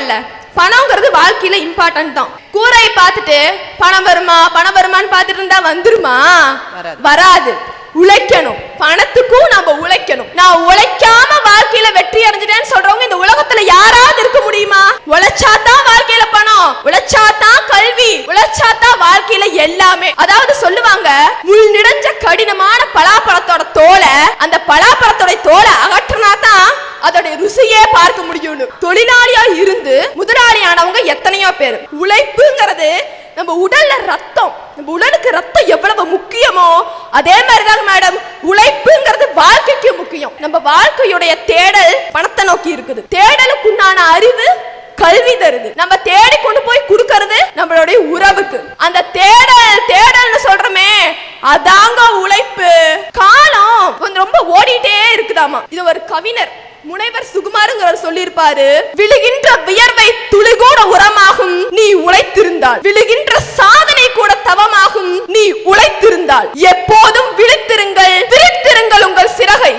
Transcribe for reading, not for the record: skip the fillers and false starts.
பரவாயில்ல, பணம்ங்கிறது வாழ்க்கையில இம்பார்ட்டன்ட் தான். கூரையை பார்த்துட்டு பணம் வருமா பணம் வருமான்னு பார்த்துட்டு இருந்தா வந்துருமா? வராது. உழைக்கணும். பணத்துக்கும் நம்ம உழைக்கணும். நான் உழைக்காம வாழ்க்கையில வெற்றி அடைஞ்சிட்டேன்னு சொல்றவங்க இந்த உலகத்துல யாராவது இருக்க முடியுமா? உழைச்சாதான் வாழ்க்கையில பணம், உழைச்சாதான் கல்வி, உழைச்சாதான் வாழ்க்கையில எல்லாமே. அதாவது சொல்லுவாங்க, முள் நிறைஞ்ச கடினமான பலாப்பழத்தோட தோலை, அந்த பலாப்பழத்தோட தோலை அகற்றினாதான் அதோட ருசியே பார்க்க முடியும். தொழிலாளியா இருந்து முதலாளியானவங்க எத்தனையோ பேர். உழைப்புங்கிறது நம்ம உடல்ல ரத்தம், நம்ம உடலுக்கு ரத்தம் எவ்வளவு முக்கியமோ அதே மாதிரிதான் மேடம் உழைப்புங்கிறது வாழ்க்கைக்கு முக்கியம். நம்ம வாழ்க்கையுடைய தேடல் பணத்தை நோக்கி இருக்குது. தேடலுக்குண்டான அறிவு கல்வி தருது. நம்ம தேடி கொண்டு போய் கொடுக்கிறது நம்மளுடைய உறவுக்கு. அந்த தேடல்னு சொல்றமே அதாங்க உழைப்பு. காலம் ரொம்ப ஓடிட்டே இருக்குதாமா. இது ஒரு கவிஞர் முனைவர் சுகுமாருங்கிறவர் சொல்லியிருப்பாரு, விழுகின்ற வியர்வை துளி கூட உரமாகும் நீ உழைத்திருந்தால், விழுகின்ற சாதனை கூட தவமாகும் நீ உழைத்திருந்தால். எப்போதும் விழித்திருங்கள், விழித்திருங்கள் உங்கள் சிறகை,